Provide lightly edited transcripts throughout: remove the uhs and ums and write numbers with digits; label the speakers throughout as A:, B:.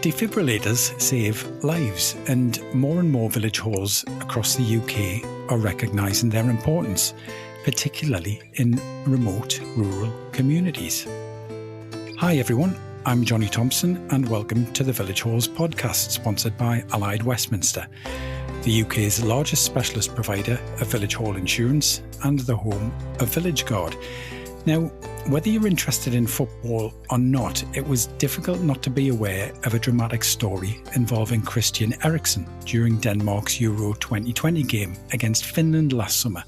A: Defibrillators save lives, and more village halls across the UK are recognising their importance, particularly in remote rural communities. Hi everyone, I'm Johnny Thompson and welcome to the Village Halls podcast sponsored by Allied Westminster, the UK's largest specialist provider of village hall insurance and the home of Village Guard. Now, whether you're interested in football or not, it was difficult not to be aware of a dramatic story involving Christian Eriksen during Denmark's Euro 2020 game against Finland last summer.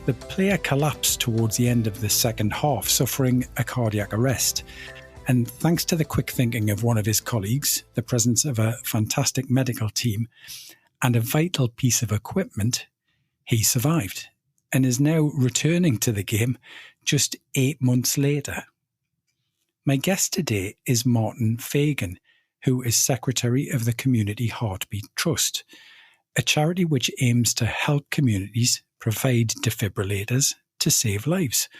A: The player collapsed towards the end of the second half, suffering a cardiac arrest. And thanks to the quick thinking of one of his colleagues, the presence of a fantastic medical team, and a vital piece of equipment, he survived and is now returning to the game just 8 months later. My guest today is Martin Fagan, who is Secretary of the Community Heartbeat Trust, a charity which aims to help communities provide defibrillators to save lives.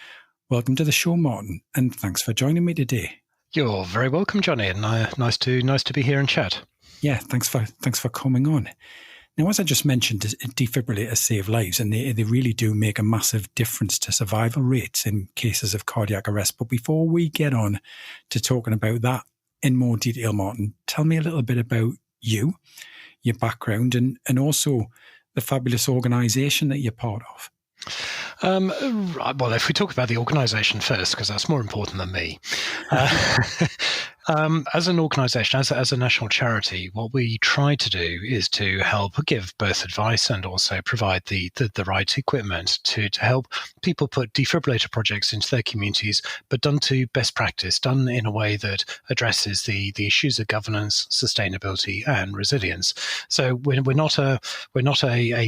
A: Welcome to the show, Martin, and thanks for joining me today.
B: You're very welcome, Johnny, and nice to be here and chat.
A: Yeah, thanks for coming on. Now, as I just mentioned, defibrillators save lives, and they really do make a massive difference to survival rates in cases of cardiac arrest. But before we get on to talking about that in more detail, Martin, tell me a little bit about you, your background, and also the fabulous organisation that you're part of.
B: Well, if we talk about the organisation first, because that's more important than me. As an organisation, as a national charity, what we try to do is to help give both advice and also provide the right equipment to help people put defibrillator projects into their communities, but done to best practice, done in a way that addresses the issues of governance, sustainability, and resilience. So we're not a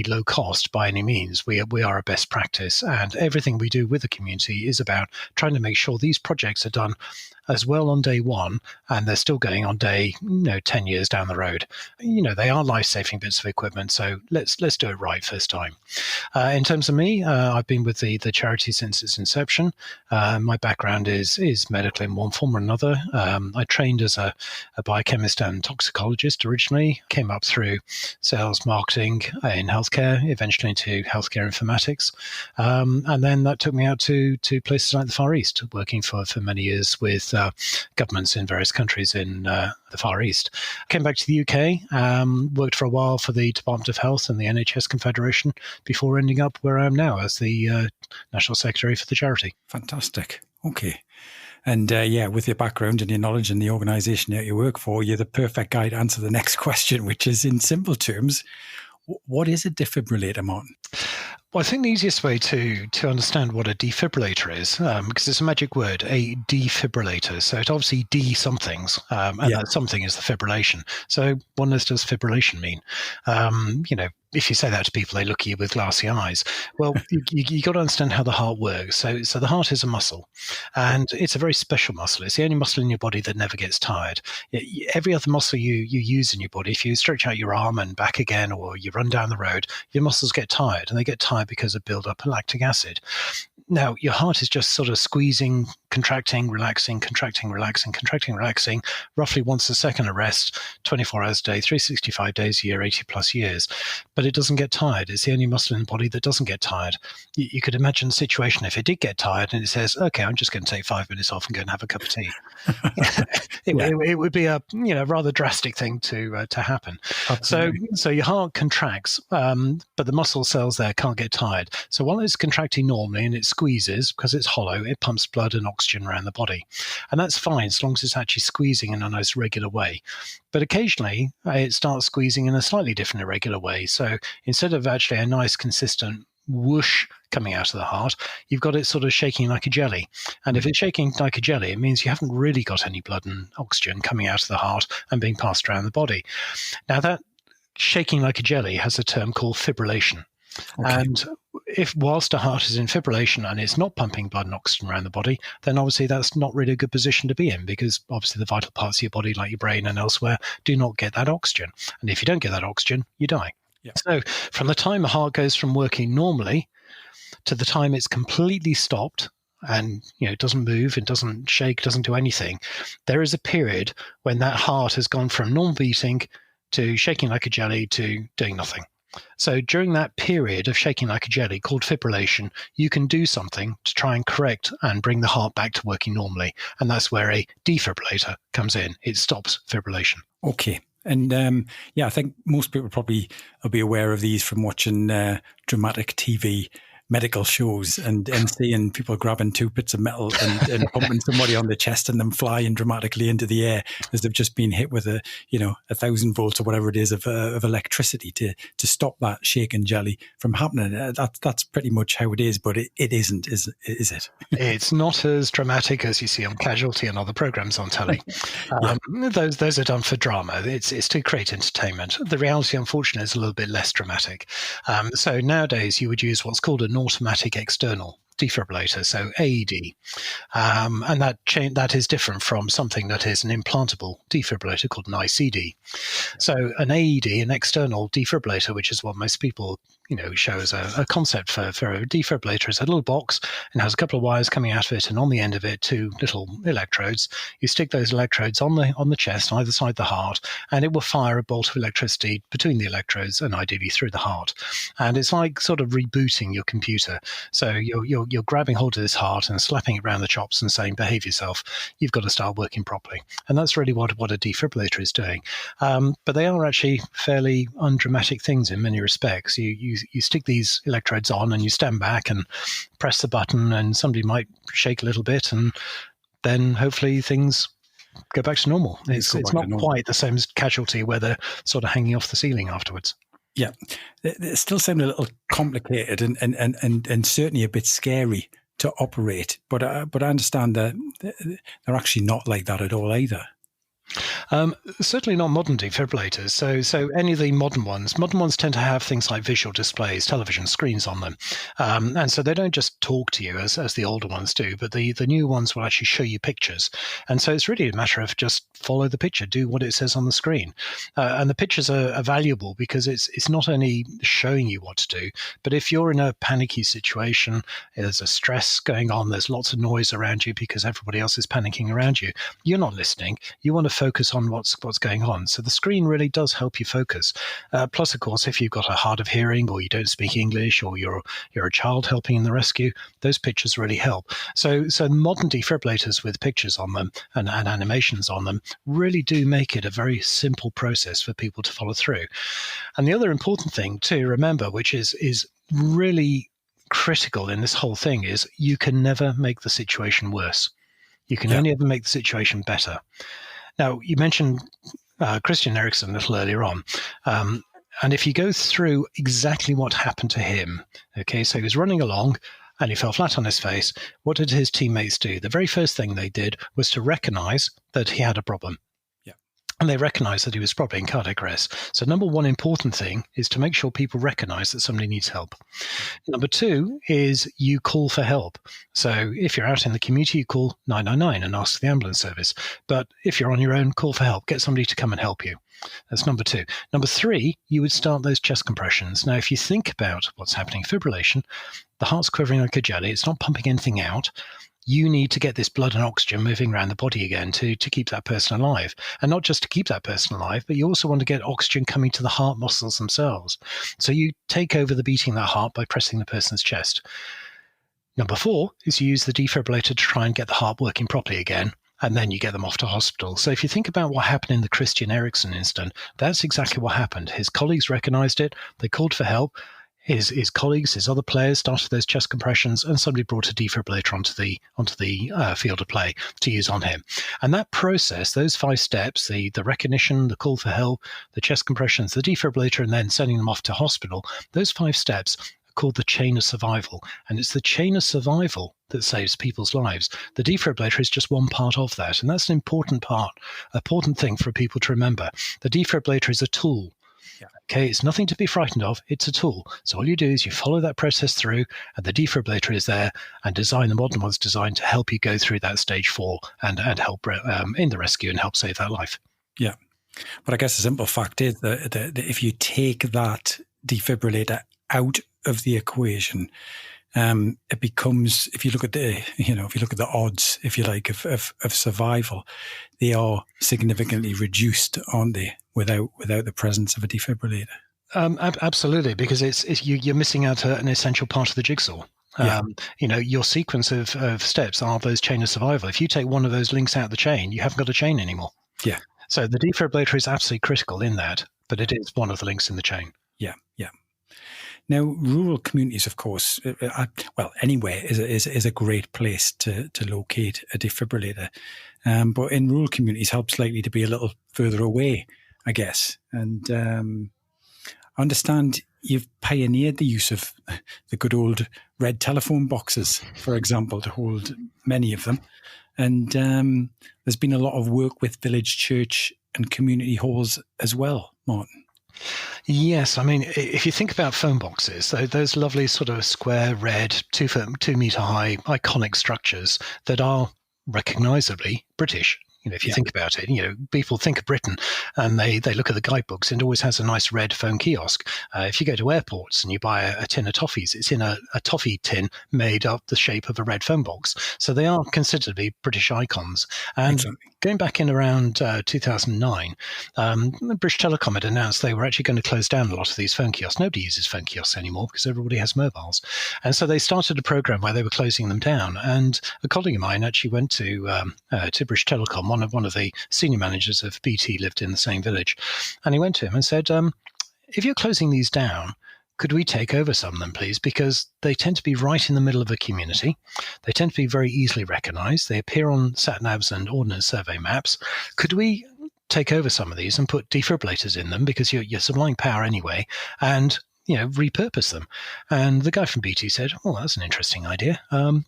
B: low cost by any means. We are a best practice, and everything we do with the community is about trying to make sure these projects are done as well on day one, and they're still going on day 10 years down the road. They are life-saving bits of equipment, so let's do it right first time. In terms of me, I've been with the charity since its inception. My background is medical in one form or another. I trained as a biochemist and toxicologist originally, came up through sales, marketing in healthcare, eventually into healthcare informatics, and then that took me out to places like the Far East, working for many years with governments in various countries in the Far East. Came back to the UK, worked for a while for the Department of Health and the NHS Confederation before ending up where I am now as the National Secretary for the charity.
A: Fantastic. Okay. And with your background and your knowledge and the organisation that you work for, you're the perfect guy to answer the next question, which is in simple terms, what is a defibrillator, Martin?
B: Well, I think the easiest way to understand what a defibrillator is, because it's a magic word, a defibrillator. So it obviously de-somethings, that something is the fibrillation. So what on earth does fibrillation mean? If you say that to people, they look at you with glassy eyes. Well, you got to understand how the heart works. So the heart is a muscle, and it's a very special muscle. It's the only muscle in your body that never gets tired. Every other muscle you use in your body, if you stretch out your arm and back again, or you run down the road, your muscles get tired, and they get tired because of build-up of lactic acid. Now, your heart is just sort of squeezing, contracting, relaxing, roughly once a second at rest, 24 hours a day, 365 days a year, 80 plus years. But it doesn't get tired. It's the only muscle in the body that doesn't get tired. You could imagine a situation if it did get tired and it says, okay, I'm just going to take 5 minutes off and go and have a cup of tea. It would be a rather drastic thing to happen. So your heart contracts, but the muscle cells there can't get tired. So while it's contracting normally and it squeezes, because it's hollow, it pumps blood and oxygen around the body. And that's fine as long as it's actually squeezing in a nice regular way. But occasionally it starts squeezing in a slightly different irregular way. So instead of actually a nice consistent whoosh coming out of the heart, you've got it sort of shaking like a jelly. And if it's shaking like a jelly, it means you haven't really got any blood and oxygen coming out of the heart and being passed around the body. Now, that shaking like a jelly has a term called fibrillation. Okay. And if whilst a heart is in fibrillation and it's not pumping blood and oxygen around the body, then obviously that's not really a good position to be in, because obviously the vital parts of your body, like your brain and elsewhere, do not get that oxygen. And if you don't get that oxygen, you die. Yeah. So from the time a heart goes from working normally to the time it's completely stopped and it doesn't move, it doesn't shake, doesn't do anything, there is a period when that heart has gone from normal beating to shaking like a jelly to doing nothing. So during that period of shaking like a jelly called fibrillation, you can do something to try and correct and bring the heart back to working normally. And that's where a defibrillator comes in. It stops fibrillation.
A: Okay. And I think most people probably will be aware of these from watching dramatic TV medical shows and seeing people grabbing 2 bits of metal and pumping somebody on the chest and them flying dramatically into the air as they've just been hit with 1,000 volts or whatever it is of electricity to stop that shake and jelly from happening. That's pretty much how it is, but it isn't, is it?
B: It's not as dramatic as you see on Casualty and other programs on telly. Those are done for drama. It's to create entertainment. The reality, unfortunately, is a little bit less dramatic. So nowadays, you would use what's called an automatic external defibrillator, so AED, and that is different from something that is an implantable defibrillator called an ICD. So an AED, an external defibrillator, which is what most people show as a concept for a defibrillator, is a little box and has a couple of wires coming out of it, and on the end of it 2 little electrodes. You stick those electrodes on the chest, either side of the heart, and it will fire a bolt of electricity between the electrodes and ideally through the heart. And it's like sort of rebooting your computer. So you're grabbing hold of this heart and slapping it around the chops and saying, behave yourself, you've got to start working properly. And that's really what a defibrillator is doing. But they are actually fairly undramatic things in many respects. You stick these electrodes on and you stand back and press the button, and somebody might shake a little bit, and then hopefully things go back to normal. It's not quite the same as Casualty where they're sort of hanging off the ceiling afterwards.
A: Yeah, it still sounds a little complicated and certainly a bit scary to operate. But I understand that they're actually not like that at all either.
B: Certainly not modern defibrillators. So any of the modern ones tend to have things like visual displays, television screens on them. And so they don't just talk to you as the older ones do, but the new ones will actually show you pictures. And so it's really a matter of just follow the picture, do what it says on the screen. And the pictures are valuable because it's not only showing you what to do, but if you're in a panicky situation, there's a stress going on, there's lots of noise around you because everybody else is panicking around you, you're not listening. You want to focus on what's going on. So the screen really does help you focus. Plus, of course, if you've got a hard of hearing or you don't speak English or you're a child helping in the rescue, those pictures really help. So modern defibrillators with pictures on them and animations on them really do make it a very simple process for people to follow through. And the other important thing to remember, which is really critical in this whole thing, is you can never make the situation worse. You can only ever make the situation better. Now, you mentioned Christian Eriksen a little earlier on. And if you go through exactly what happened to him, okay, so he was running along and he fell flat on his face. What did his teammates do? The very first thing they did was to recognize that he had a problem. And they recognized that he was probably in cardiac arrest. So number one important thing is to make sure people recognize that somebody needs help. Number two is you call for help. So if you're out in the community, you call 999 and ask the ambulance service. But if you're on your own, call for help. Get somebody to come and help you. That's number two. Number three, you would start those chest compressions. Now, if you think about what's happening, fibrillation, the heart's quivering like a jelly. It's not pumping anything out. You need to get this blood and oxygen moving around the body again to keep that person alive. And not just to keep that person alive, but you also want to get oxygen coming to the heart muscles themselves. So you take over the beating of that heart by pressing the person's chest. Number four is you use the defibrillator to try and get the heart working properly again, and then you get them off to hospital. So if you think about what happened in the Christian Eriksen incident, that's exactly what happened. His colleagues recognized it. They called for help. His colleagues, his other players started those chest compressions, and somebody brought a defibrillator onto the field of play to use on him. And that process, those 5 steps, the recognition, the call for help, the chest compressions, the defibrillator, and then sending them off to hospital, those 5 steps are called the chain of survival. And it's the chain of survival that saves people's lives. The defibrillator is just one part of that, and that's an important thing for people to remember. The defibrillator is a tool. Okay, it's nothing to be frightened of. It's a tool. So all you do is you follow that process through, and the defibrillator is there, and the modern one's designed to help you go through that stage 4 and help in the rescue and help save that life.
A: Yeah. But I guess the simple fact is that if you take that defibrillator out of the equation, it becomes, if you look at the odds, if you like, of survival, they are significantly reduced, aren't they, without the presence of a defibrillator?
B: Absolutely, because you're missing out an essential part of the jigsaw.
A: Yeah.
B: Your sequence of steps are those chain of survival. If you take one of those links out of the chain, you haven't got a chain anymore.
A: Yeah.
B: So the defibrillator is absolutely critical in that, but it is one of the links in the chain.
A: Yeah. Now, rural communities, of course, anywhere is a great place to locate a defibrillator. But in rural communities, help's likely to be a little further away, I guess. And I understand you've pioneered the use of the good old red telephone boxes, for example, to hold many of them. And there's been a lot of work with village church and community halls as well, Martin.
B: Yes, I mean, if you think about phone boxes, those lovely sort of square, red, 2 meter high, iconic structures that are recognisably British. If you think about it, people think of Britain and they look at the guidebooks and it always has a nice red phone kiosk. If you go to airports and you buy a tin of toffees, it's in a toffee tin made up the shape of a red phone box. So they are considered to be British icons. And exactly. Going back in around 2009, British Telecom had announced they were actually going to close down a lot of these phone kiosks. Nobody uses phone kiosks anymore because everybody has mobiles. And so they started a program where they were closing them down. And a colleague of mine actually went to British Telecom. One of the senior managers of BT lived in the same village. And he went to him and said, if you're closing these down, could we take over some of them, please? Because they tend to be right in the middle of a community. They tend to be very easily recognized. They appear on sat-navs and ordnance survey maps. Could we take over some of these and put defibrillators in them, because you're supplying power anyway, and repurpose them? And the guy from BT said, "Oh, that's an interesting idea.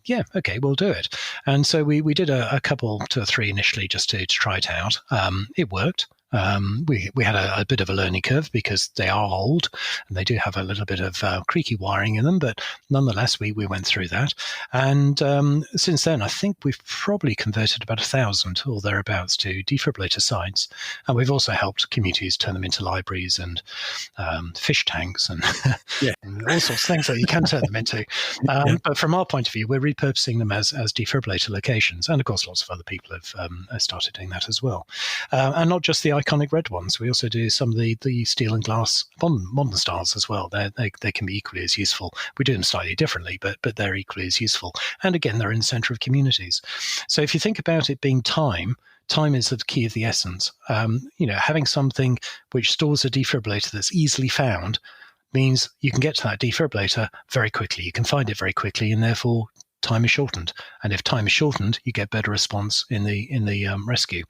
B: Yeah, okay, we'll do it." And so we did a couple, 2 or 3 initially just to try it out. It worked. We had a bit of a learning curve because they are old and they do have a little bit of creaky wiring in them, but nonetheless, we went through that. And since then, I think we've probably converted about 1,000 or thereabouts to defibrillator sites. And we've also helped communities turn them into libraries and fish tanks and, and all sorts of things that you can turn them into. But from our point of view, we're repurposing them as defibrillator locations. And of course, lots of other people have started doing that as well. And not just the iconic red ones. We also do some of the steel and glass modern styles as well. They can be equally as useful. We do them slightly differently, but they're equally as useful. And again, they're in the centre of communities. So if you think about it being time is the key of the essence. Having something which stores a defibrillator that's easily found means you can get to that defibrillator very quickly. You can find it very quickly, and therefore time is shortened. And if time is shortened, you get better response in the rescue.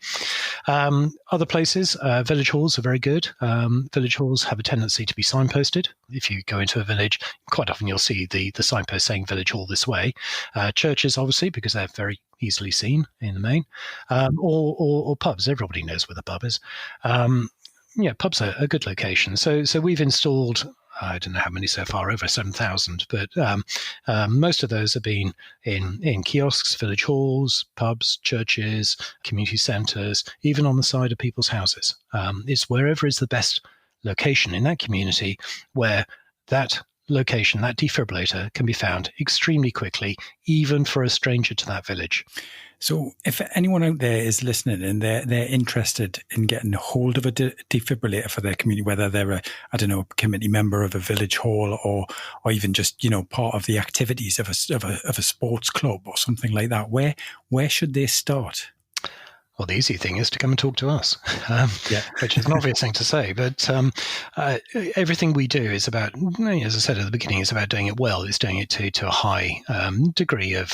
B: Other places, village halls are very good. Village halls have a tendency to be signposted. If you go into a village, quite often you'll see the signpost saying village hall this way. Churches, obviously, because they're very easily seen in the main. Or pubs. Everybody knows where the pub is. Pubs are a good location. So we've installed, I don't know how many so far, over 7,000, but most of those have been in kiosks, village halls, pubs, churches, community centres, even on the side of people's houses. It's wherever is the best location in that community where that location, that defibrillator, can be found extremely quickly, even for a stranger to that village.
A: So if anyone out there is listening and they're interested in getting a hold of a defibrillator for their community, whether they're a committee member of a village hall or even just, part of the activities of a sports club or something like that, where should they start?
B: Well, the easy thing is to come and talk to us, which is an obvious thing to say. But everything we do is about, as I said at the beginning, is about doing it well. It's doing it to a high degree of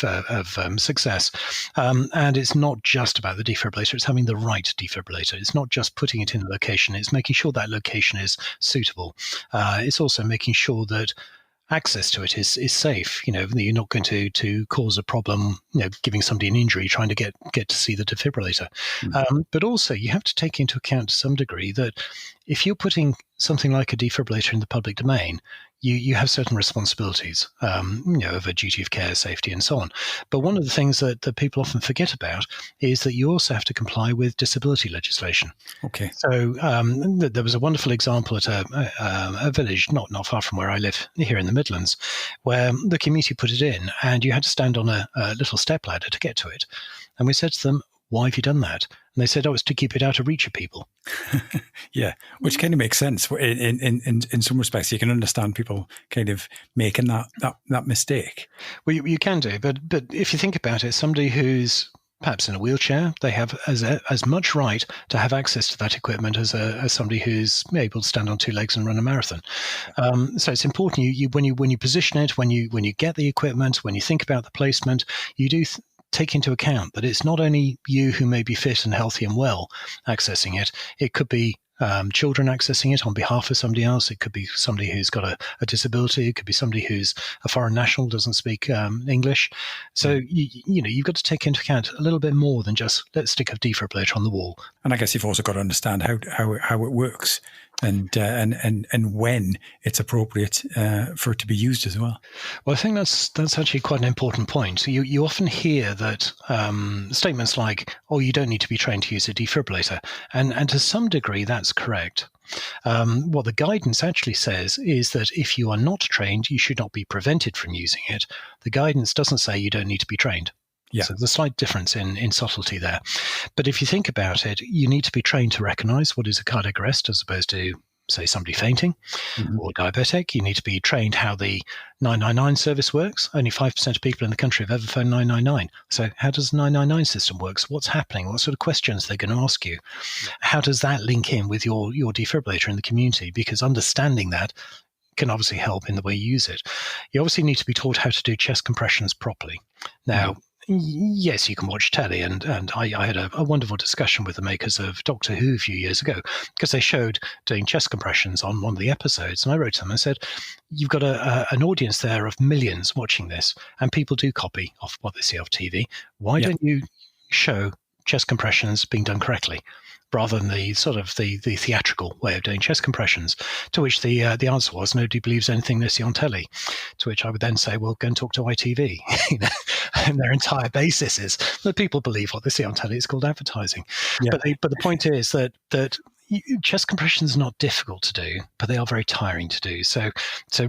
B: success. And it's not just about the defibrillator. It's having the right defibrillator. It's not just putting it in a location. It's making sure that location is suitable. It's also making sure that access to it is safe. You're not going to cause a problem, giving somebody an injury trying to get to see the defibrillator. But also you have to take into account to some degree that if you're putting something like a defibrillator in the public domain, you have certain responsibilities, of a duty of care, safety, and so on. But one of the things that people often forget about is that you also have to comply with disability legislation.
A: Okay.
B: So there was a wonderful example at a village not far from where I live here in the Midlands, where the community put it in, and you had to stand on a little stepladder to get to it. And we said to them, "Why have you done that?" And they said, "Oh, it's to keep it out of reach of people."
A: Yeah, which kind of makes sense. In some respects, you can understand people kind of making that mistake.
B: Well, you can do, but if you think about it, somebody who's perhaps in a wheelchair, they have as much right to have access to that equipment as somebody who's able to stand on two legs and run a marathon. So it's important when you position it, when you get the equipment, when you think about the placement, you do take into account that it's not only you who may be fit and healthy and well accessing it. It could be children accessing it on behalf of somebody else. It could be somebody who's got a disability. It could be somebody who's a foreign national, doesn't speak English. So you've got to take into account a little bit more than just let's stick a defibrillator on the wall. And
A: I guess you've also got to understand how it works and when it's appropriate for it to be used as well.
B: Well, I think that's actually quite an important point. So you often hear that statements like, "Oh, you don't need to be trained to use a defibrillator," and to some degree that's correct. What the guidance actually says is that if you are not trained, you should not be prevented from using it. The guidance doesn't say you don't need to be trained. Yeah. So there's a slight difference in subtlety there. But if you think about it, you need to be trained to recognize what is a cardiac arrest as opposed to, say, somebody fainting or diabetic. You need to be trained how the 999 service works. Only 5% of people in the country have ever phoned 999. So how does the 999 system work? What's happening? What sort of questions they're going to ask you? How does that link in with your defibrillator in the community? Because understanding that can obviously help in the way you use it. You obviously need to be taught how to do chest compressions properly. Now, yes, you can watch telly, and I had a wonderful discussion with the makers of Doctor Who a few years ago because they showed doing chest compressions on one of the episodes, and I wrote to them and said, "You've got an audience there of millions watching this, and people do copy off what they see off TV. Why don't you show chest compressions being done correctly?" Rather than the sort of the theatrical way of doing chest compressions, to which the answer was nobody believes anything they see on telly. To which I would then say, well, go and talk to ITV. And their entire basis is that people believe what they see on telly. It's called advertising. Yeah. But the point is that chest compressions are not difficult to do, but they are very tiring to do. So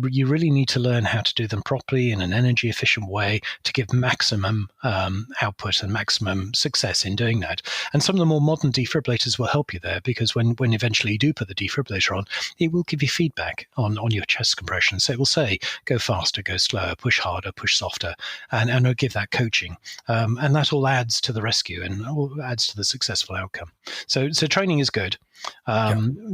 B: you really need to learn how to do them properly in an energy efficient way to give maximum output and maximum success in doing that. And some of the more modern defibrillators will help you there because when eventually you do put the defibrillator on, it will give you feedback on your chest compression. So it will say, go faster, go slower, push harder, push softer, and it'll give that coaching. And that all adds to the rescue and all adds to the successful outcome. So training is good.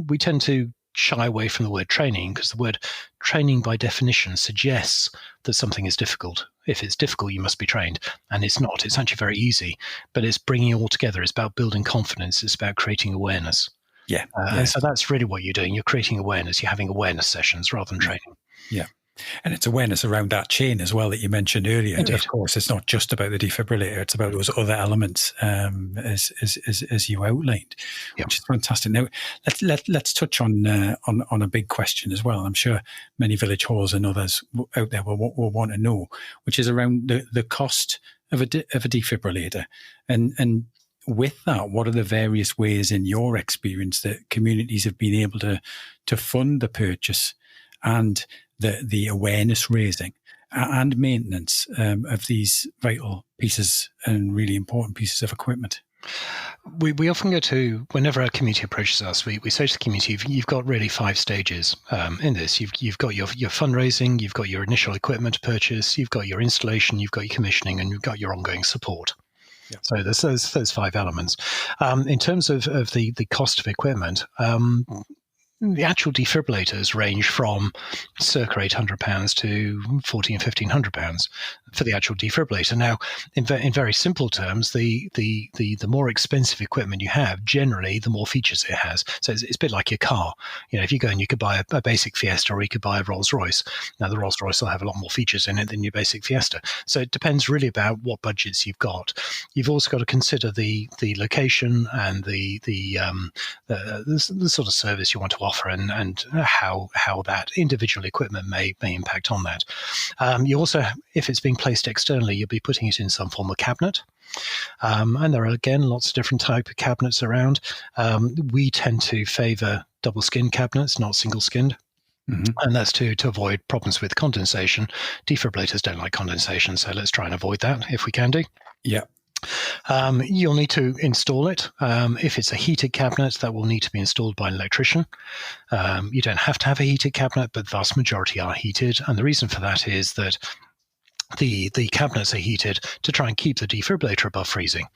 B: We tend to shy away from the word training because the word training by definition suggests that something is difficult. If it's difficult, you must be trained. And it's not. It's actually very easy. But it's bringing it all together. It's about building confidence. It's about creating awareness. Yeah. And so that's really what you're doing. You're creating awareness. You're having awareness sessions rather than training. Yeah.
A: And it's awareness around that chain as well that you mentioned earlier.
B: Indeed.
A: Of course, it's not just about the defibrillator; it's about those other elements, as you outlined, which is fantastic. Now, let's touch on a big question as well. I'm sure many village halls and others out there will want to know, which is around the cost of a defibrillator, and with that, what are the various ways in your experience that communities have been able to fund the purchase and the awareness raising and maintenance of these vital pieces and really important pieces of equipment?
B: We often go to, whenever our community approaches us, we say to the community, you've got really 5 stages in this. You've got your fundraising, you've got your initial equipment purchase, you've got your installation, you've got your commissioning, and you've got your ongoing support. Yeah. So there's those 5 elements. In terms of the cost of equipment, the actual defibrillators range from circa £800 to £1,400 and £1,500. for the actual defibrillator. Now, in very simple terms, the more expensive equipment you have, generally, the more features it has. So it's a bit like your car. If you go and you could buy a basic Fiesta, or you could buy a Rolls Royce. Now, the Rolls Royce will have a lot more features in it than your basic Fiesta. So it depends really about what budgets you've got. You've also got to consider the location and the sort of service you want to offer, and how that individual equipment may impact on that. You also, if it's being placed externally, you'll be putting it in some form of cabinet. And there are, again, lots of different type of cabinets around. We tend to favour double-skinned cabinets, not single-skinned. Mm-hmm. And that's to avoid problems with condensation. Defibrillators don't like condensation, so let's try and avoid that if we can do.
A: Yeah.
B: You'll need to install it. If it's a heated cabinet, that will need to be installed by an electrician. You don't have to have a heated cabinet, but the vast majority are heated. And the reason for that is that the cabinets are heated to try and keep the defibrillator above freezing.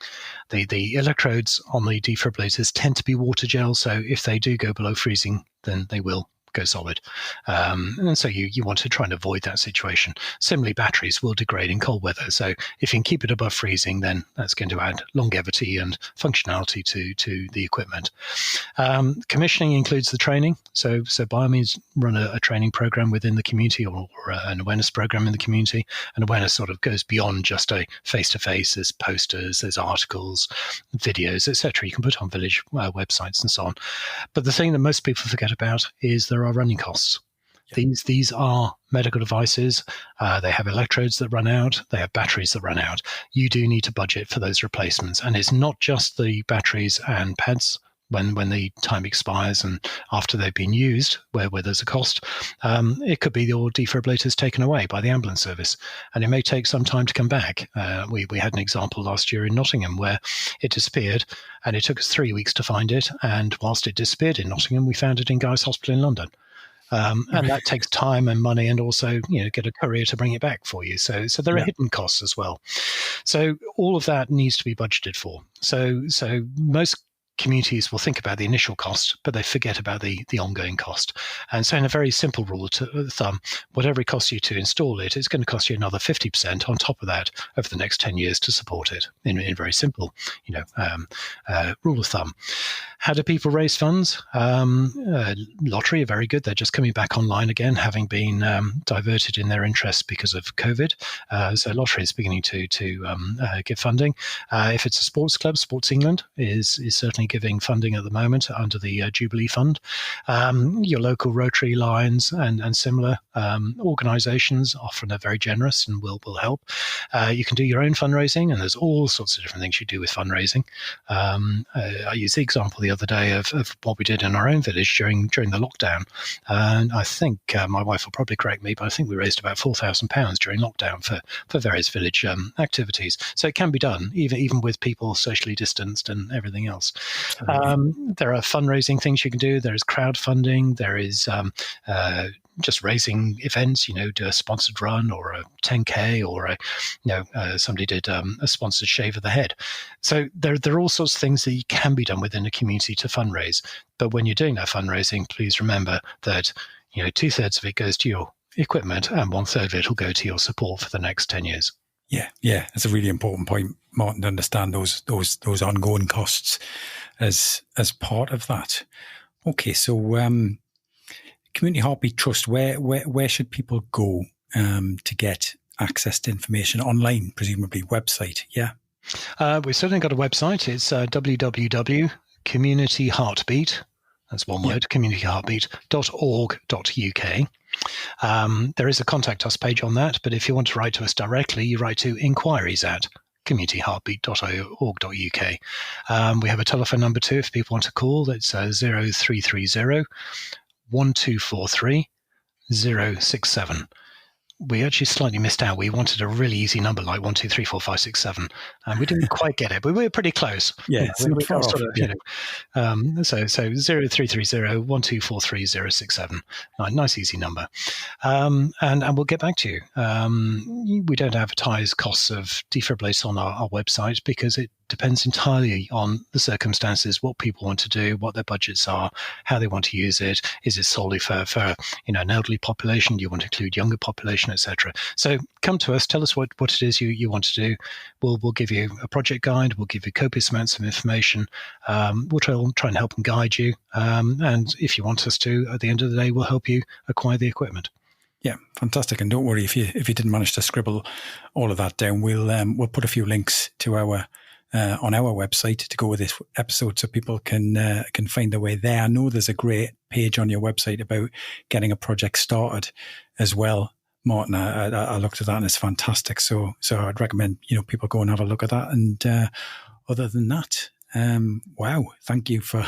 B: The electrodes on the defibrillators tend to be water gel, so if they do go below freezing, then they will go solid. And so you want to try and avoid that situation. Similarly, batteries will degrade in cold weather. So if you can keep it above freezing, then that's going to add longevity and functionality to the equipment. Commissioning includes the training. So by all means, run a training program within the community, or an awareness program in the community. And awareness sort of goes beyond just a face-to-face. There's posters, there's articles, videos, etc. You can put on village websites and so on. But the thing that most people forget about is there are running costs. These are medical devices. They have electrodes that run out. They have batteries that run out. You do need to budget for those replacements. And it's not just the batteries and pads when the time expires and after they've been used, where there's a cost. It could be your defibrillators taken away by the ambulance service, and it may take some time to come back. We had an example last year in Nottingham where it disappeared, and it took us 3 weeks to find it. And whilst it disappeared in Nottingham, we found it in Guy's Hospital in London. And that takes time and money, and also, get a courier to bring it back for you. So there are hidden costs as well. So all of that needs to be budgeted for. So most communities will think about the initial cost, but they forget about the ongoing cost. And so in a very simple rule of thumb, whatever it costs you to install it, it's going to cost you another 50% on top of that over the next 10 years to support it, in very simple, rule of thumb. How do people raise funds? Lottery are very good. They're just coming back online again, having been diverted in their interests because of COVID. So Lottery is beginning to give funding. If it's a sports club, Sports England is certainly giving funding at the moment under the Jubilee Fund. Your local Rotary Lions and similar organisations often are very generous and will help. You can do your own fundraising, and there's all sorts of different things you do with fundraising. I used the example the other day of what we did in our own village during the lockdown. And I think my wife will probably correct me, but I think we raised about £4,000 during lockdown for various village activities. So it can be done, even with people socially distanced and everything else. There are fundraising things you can do. There is crowdfunding. There is just raising events, do a sponsored run or a 10K, or somebody did a sponsored shave of the head. So there are all sorts of things that can be done within a community to fundraise. But when you're doing that fundraising, please remember that 2/3 of it goes to your equipment and 1/3 of it will go to your support for the next 10 years.
A: Yeah, that's a really important point, Martin, to understand those ongoing costs as part of that. Okay, so Community Heartbeat Trust, where should people go to get access to information online, presumably website? Yeah.
B: We've certainly got a website. It's www.communityheartbeat, that's one word, communityheartbeat.org.uk. There is a contact us page on that, but if you want to write to us directly, you write to inquiries@communityheartbeat.org.uk. We have a telephone number too if people want to call. It's 0330 1243 067. We actually slightly missed out. We wanted a really easy number like 1, 2, 3, 4, 5, 6, 7, and we didn't quite get it, but we were pretty close.
A: Yeah,
B: so 0330 1243 067. Nice easy number, and we'll get back to you. We don't advertise costs of defibrillators on our website because it depends entirely on the circumstances, what people want to do, what their budgets are, how they want to use it. Is it solely for an elderly population? Do you want to include younger population, etc.? So come to us, tell us what it is you want to do. We'll give you a project guide. We'll give you copious amounts of information. We'll try and help and guide you. And if you want us to, at the end of the day, we'll help you acquire the equipment.
A: Yeah, fantastic. And don't worry if you didn't manage to scribble all of that down. We'll put a few links to our on our website to go with this episode, so people can find their way there. I know there's a great page on your website about getting a project started as well, Martin. I looked at that and it's fantastic. So I'd recommend people go and have a look at that. And other than that, wow, thank you for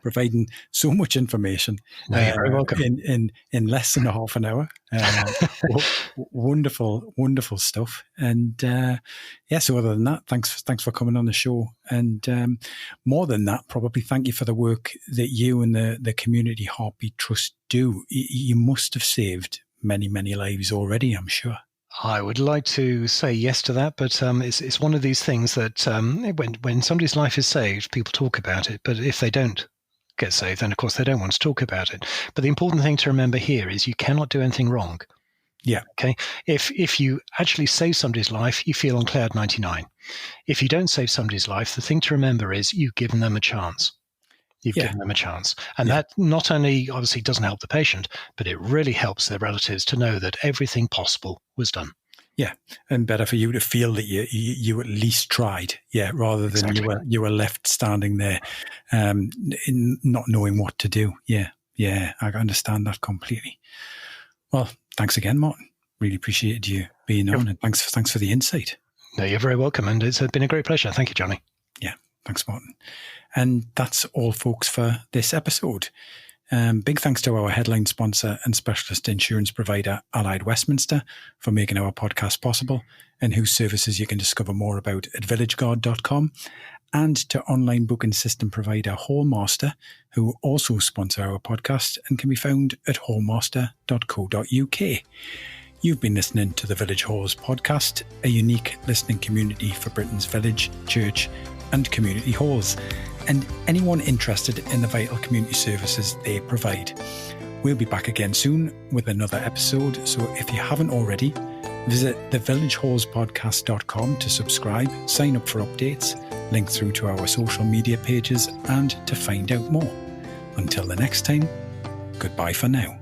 A: providing so much information.
B: No, you're very welcome.
A: In less than a half an hour. Wonderful stuff. And so other than that, thanks for coming on the show. And more than that, probably thank you for the work that you and the Community Heartbeat Trust do. You must have saved many, many lives already, I'm sure.
B: I would like to say yes to that, but it's one of these things that when somebody's life is saved, people talk about it. But if they don't get saved, then of course they don't want to talk about it. But the important thing to remember here is you cannot do anything wrong.
A: Yeah.
B: Okay. If you actually save somebody's life, you feel on cloud 99. If you don't save somebody's life, the thing to remember is you've given them a chance. You've given them a chance. And that not only obviously doesn't help the patient, but it really helps their relatives to know that everything possible was done.
A: Yeah. And better for you to feel that you at least tried. Yeah. Rather than you were left standing there not knowing what to do. Yeah. Yeah. I understand that completely. Well, thanks again, Martin. Really appreciated you being on, and thanks for the insight.
B: No, you're very welcome. And it's been a great pleasure. Thank you, Johnny.
A: Yeah. Thanks, Martin. And that's all, folks, for this episode. Big thanks to our headline sponsor and specialist insurance provider, Allied Westminster, for making our podcast possible, and whose services you can discover more about at villageguard.com, and to online booking system provider Hallmaster, who also sponsor our podcast and can be found at hallmaster.co.uk. You've been listening to the Village Halls podcast, a unique listening community for Britain's village, church and community halls, and anyone interested in the vital community services they provide. We'll be back again soon with another episode, so if you haven't already, visit thevillagehallspodcast.com to subscribe, sign up for updates, link through to our social media pages, and to find out more. Until the next time, goodbye for now.